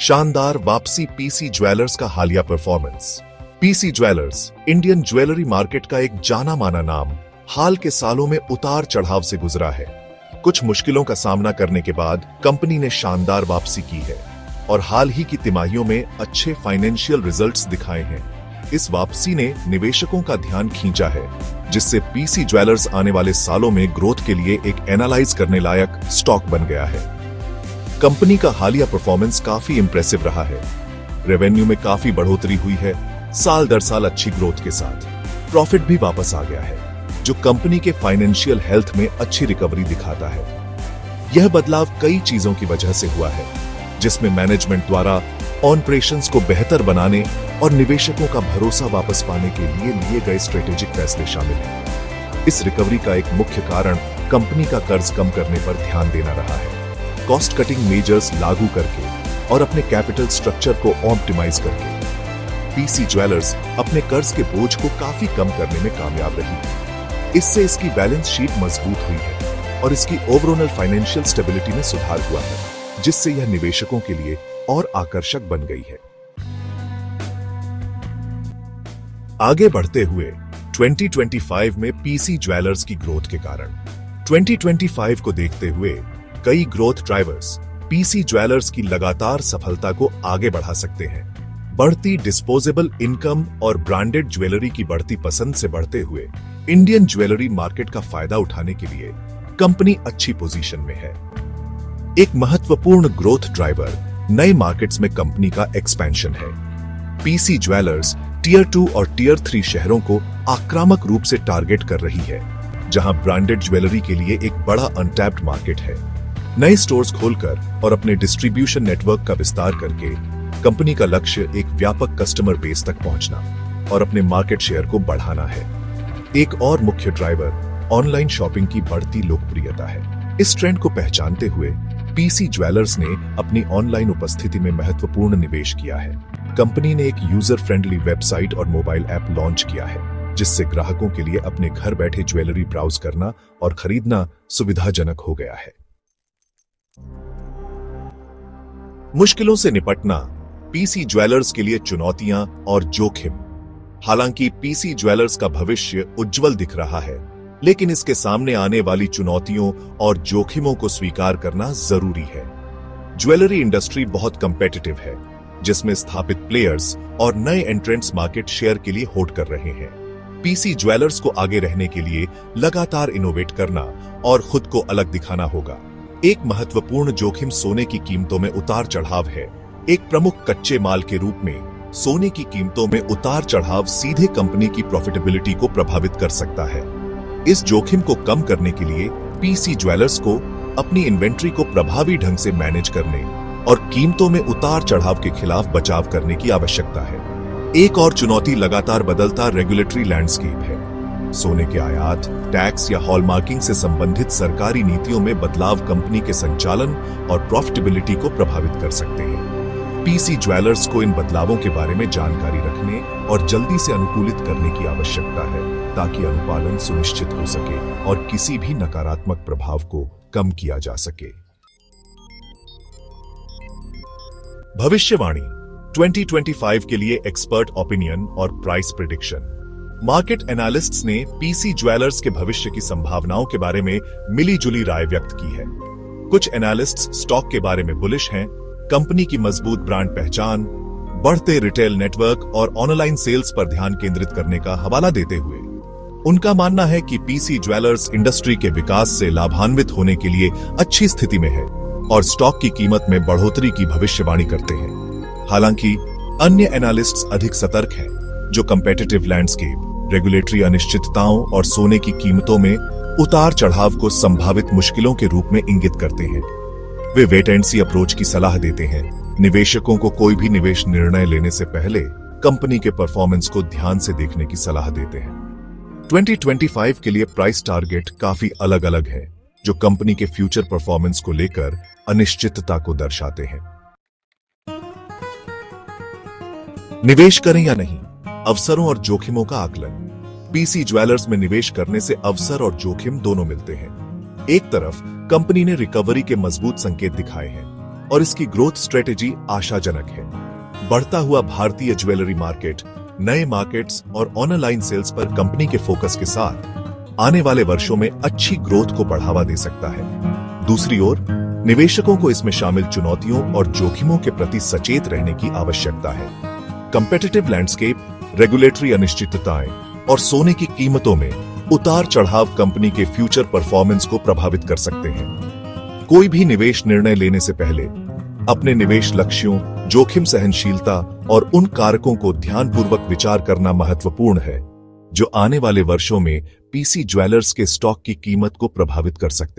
शानदार वापसी PC jewellers का हालिया performance. PC jewellers Indian jewellery market का एक जाना माना नाम हाल के सालों में उतार चढ़ाव से गुजरा है। कुछ मुश्किलों का सामना करने के बाद कंपनी ने शानदार वापसी की है और हाल ही की तिमाहियों में अच्छे फाइनेंशियल रिजल्ट्स दिखाए हैं। इस वापसी ने निवेशकों का ध्यान खींचा है, जिससे पीसी ज्वेलर्स आने वाले सालों में ग्रोथ के लिए एक एनालाइज करने लायक स्टॉक बन गया है। कंपनी का हालिया परफॉर्मेंस काफी इंप्रेसिव रहा है। रेवेन्यू में काफी बढ़ोतरी हुई है, साल दर साल अच्छी ग्रोथ के साथ प्रॉफिट भी वापस आ गया है, जो कंपनी के फाइनेंशियल हेल्थ में अच्छी रिकवरी दिखाता है। यह बदलाव कई चीजों की वजह से हुआ है, जिसमें मैनेजमेंट द्वारा ऑपरेशंस को बेहतर बनाने और निवेशकों का भरोसा वापस पाने के लिए गए स्ट्रेटेजिक फैसले शामिल हैं। इस रिकवरी का एक मुख्य कारण कंपनी का कर्ज कम करने पर ध्यान देना रहा है। कॉस्ट कटिंग मेजर्स लागू करके और अपने कैपिटल स्ट्रक्चर को ऑप्टिमाइज करके पीसी ज्वेलर्स अपने कर्ज के बोझ को काफी कम करने में कामयाब रही। इससे इसकी बैलेंस शीट मजबूत हुई है और इसकी ओवरऑल फाइनेंशियल स्टेबिलिटी में सुधार हुआ है, जिससे यह निवेशकों के लिए और आकर्षक बन गई है। आगे बढ़ते हुए 2025 में पीसी ज्वेलर्स की ग्रोथ के कारण 2025 को देखते हुए कई ग्रोथ ड्राइवर्स पीसी ज्वेलर्स की लगातार सफलता को आगे बढ़ा सकते हैं। बढ़ती डिस्पोजेबल इनकम और ब्रांडेड ज्वेलरी की बढ़ती पसंद से बढ़ते हुए इंडियन ज्वेलरी मार्केट का फायदा उठाने के लिए कंपनी अच्छी पोजीशन में है। एक महत्वपूर्ण ग्रोथ ड्राइवर नए मार्केट्स में कंपनी का एक्सपेंशन है। पीसी ज्वेलर्स टियर 2 और टियर 3 शहरों को आक्रामक रूप से टारगेट कर रही है, जहां ब्रांडेड ज्वेलरी के लिए एक बड़ा अनटैप्ड मार्केट है। नए स्टोर्स खोलकर और अपने डिस्ट्रीब्यूशन नेटवर्क का विस्तार करके कंपनी का लक्ष्य एक व्यापक कस्टमर बेस तक पहुंचना और अपने मार्केट शेयर को बढ़ाना है। एक और मुख्य ड्राइवर ऑनलाइन शॉपिंग की बढ़ती लोकप्रियता है। इस ट्रेंड को पहचानते हुए पीसी ज्वेलर्स ने अपनी ऑनलाइन उपस्थिति में महत्वपूर्ण निवेश किया है। कंपनी ने एक यूजर फ्रेंडली वेबसाइट और मोबाइल ऐप लॉन्च किया है, जिससे ग्राहकों के लिए अपने घर बैठे ज्वेलरी ब्राउज करना और खरीदना सुविधाजनक हो गया है। मुश्किलों से निपटना पीसी ज्वेलर्स के लिए चुनौतियां और जोखिम। हालांकि पीसी ज्वेलर्स का भविष्य उज्जवल दिख रहा है, लेकिन इसके सामने आने वाली चुनौतियों और जोखिमों को स्वीकार करना जरूरी है। ज्वेलरी इंडस्ट्री बहुत कंपेटिटिव है, जिसमें स्थापित प्लेयर्स और नए एंट्रेंट्स मार्केट शेयर के लिए होड़ कर रहे हैं। पीसी ज्वेलर्स को आगे रहने के लिए लगातार इनोवेट करना और खुद को अलग दिखाना होगा। एक महत्वपूर्ण जोखिम सोने की कीमतों में उतार चढ़ाव है। एक प्रमुख कच्चे माल के रूप में सोने की कीमतों में उतार चढ़ाव सीधे कंपनी की प्रॉफिटेबिलिटी को प्रभावित कर सकता है। इस जोखिम को कम करने के लिए पीसी ज्वेलर्स को अपनी इन्वेंट्री को प्रभावी ढंग से मैनेज करने और कीमतों में उतार चढ़ाव के खिलाफ बचाव करने की आवश्यकता है। एक और चुनौती लगातार बदलता रेगुलेटरी लैंडस्केप है। सोने के आयात, टैक्स या हॉलमार्किंग से संबंधित सरकारी नीतियों में बदलाव कंपनी के संचालन और प्रॉफिटेबिलिटी को प्रभावित कर सकते हैं। पीसी ज्वेलर्स को इन बदलावों के बारे में जानकारी रखने और जल्दी से अनुकूलित करने की आवश्यकता है, ताकि अनुपालन सुनिश्चित हो सके और किसी भी नकारात्मक प्रभाव को कम किया जा सके। भविष्यवाणी 2025 के लिए एक्सपर्ट ओपिनियन और प्राइस प्रेडिक्शन। मार्केट एनालिस्ट्स ने पीसी ज्वेलर्स के भविष्य की संभावनाओं के बारे में मिली-जुली राय व्यक्त की है। कुछ एनालिस्ट्स स्टॉक के बारे में बुलिश हैं। कंपनी की मजबूत ब्रांड पहचान, बढ़ते रिटेल नेटवर्क और ऑनलाइन सेल्स पर ध्यान केंद्रित करने का हवाला देते हुए उनका मानना है कि पीसी ज्वेलर्स इंडस्ट्री के विकास से लाभान्वित होने के लिए अच्छी स्थिति में है और स्टॉक की कीमत में बढ़ोतरी की भविष्यवाणी करते हैं। हालांकि अन्य एनालिस्ट्स अधिक सतर्क हैं, जो कंपेटिटिव लैंडस्केप, रेगुलेटरी अनिश्चितताओं और सोने की कीमतों में उतार चढ़ाव को संभावित मुश्किलों के रूप में इंगित करते हैं। वे वेट एंड सी अप्रोच की सलाह देते हैं। निवेशकों को कोई भी निवेश निर्णय लेने से पहले कंपनी के परफॉर्मेंस को ध्यान से देखने की सलाह देते हैं। 2025 के लिए प्राइस टारगेट काफी अलग अलग है, जो कंपनी के फ्यूचर परफॉर्मेंस को लेकर अनिश्चितता को दर्शाते हैं। निवेश करें या नहीं, अवसरों और जोखिमों का आकलन। पीसी ज्वेलर्स में निवेश करने से अवसर और जोखिम दोनों मिलते हैं। एक तरफ कंपनी ने रिकवरी के मजबूत संकेत दिखाए हैं, और इसकी ग्रोथ स्ट्रेटेजी आशाजनक है। बढ़ता हुआ भारतीय ज्वेलरी मार्केट नए मार्केट्स और ऑनलाइन सेल्स पर कंपनी के फोकस के साथ आने वाले वर्षों में अच्छी ग्रोथ को बढ़ावा दे सकता है। दूसरी ओर निवेशकों को इसमें शामिल चुनौतियों और जोखिमों के प्रति सचेत रहने की आवश्यकता है। कॉम्पिटिटिव लैंडस्केप, रेगुलेटरी अनिश्चितताएं और सोने की कीमतों में उतार चढ़ाव कंपनी के फ्यूचर परफॉर्मेंस को प्रभावित कर सकते हैं। कोई भी निवेश निर्णय लेने से पहले अपने निवेश लक्ष्यों, जोखिम सहनशीलता और उन कारकों को ध्यानपूर्वक विचार करना महत्वपूर्ण है जो आने वाले वर्षों में पीसी ज्वेलर्स के स्टॉक की कीमत को प्रभावित कर सकते हैं।